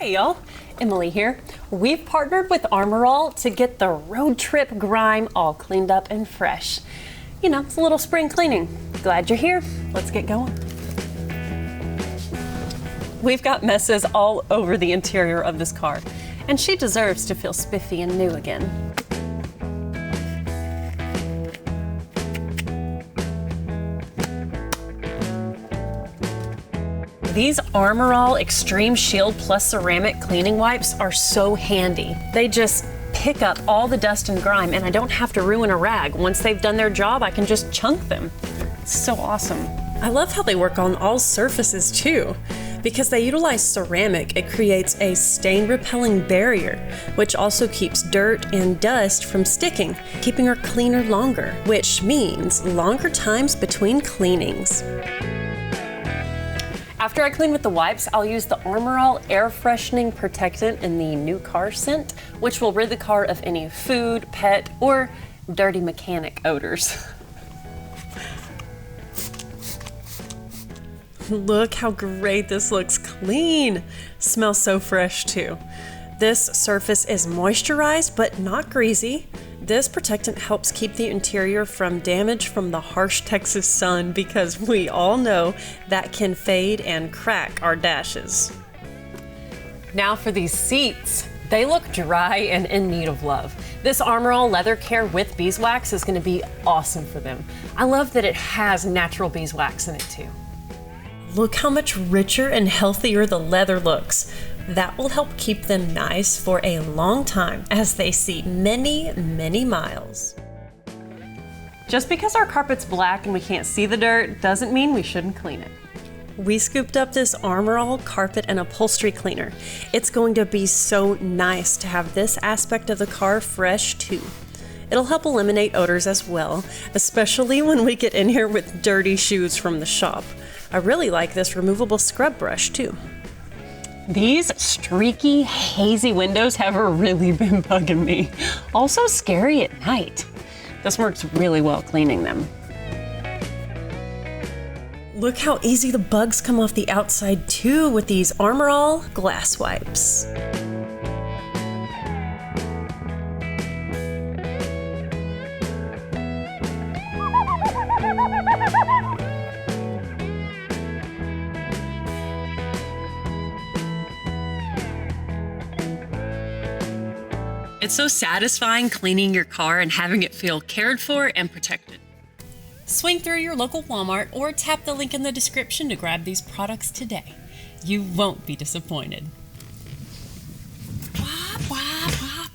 Hey y'all, Emily here. We've partnered with Armor All to get the road trip grime all cleaned up and fresh. You know, it's a little spring cleaning. Glad you're here. Let's get going. We've got messes all over the interior of this car, and she deserves to feel spiffy and new again. These Armor All Extreme Shield Plus Ceramic cleaning wipes are so handy. They just pick up all the dust and grime, and I don't have to ruin a rag. Once they've done their job, I can just chunk them. It's so awesome. I love how they work on all surfaces too. Because they utilize ceramic, it creates a stain-repelling barrier, which also keeps dirt and dust from sticking, keeping her cleaner longer, which means longer times between cleanings. After I clean with the wipes, I'll use the Armor All Air Freshening Protectant in the New Car Scent, which will rid the car of any food, pet, or dirty mechanic odors. Look how great this looks clean. Smells so fresh too. This surface is moisturized but not greasy. This protectant helps keep the interior from damage from the harsh Texas sun because we all know that can fade and crack our dashes. Now for these seats. They look dry and in need of love. This Armor All Leather Care with beeswax is going to be awesome for them. I love that it has natural beeswax in it too. Look how much richer and healthier the leather looks. That will help keep them nice for a long time as they see many, many miles. Just because our carpet's black and we can't see the dirt doesn't mean we shouldn't clean it. We scooped up this Armor All Carpet and Upholstery Cleaner. It's going to be so nice to have this aspect of the car fresh too. It'll help eliminate odors as well, especially when we get in here with dirty shoes from the shop. I really like this removable scrub brush too. These streaky, hazy windows have really been bugging me. Also scary at night. This works really well cleaning them. Look how easy the bugs come off the outside too with these Armor All glass wipes. It's so satisfying cleaning your car and having it feel cared for and protected. Swing through your local Walmart or tap the link in the description to grab these products today. You won't be disappointed. Wop, wop, wop.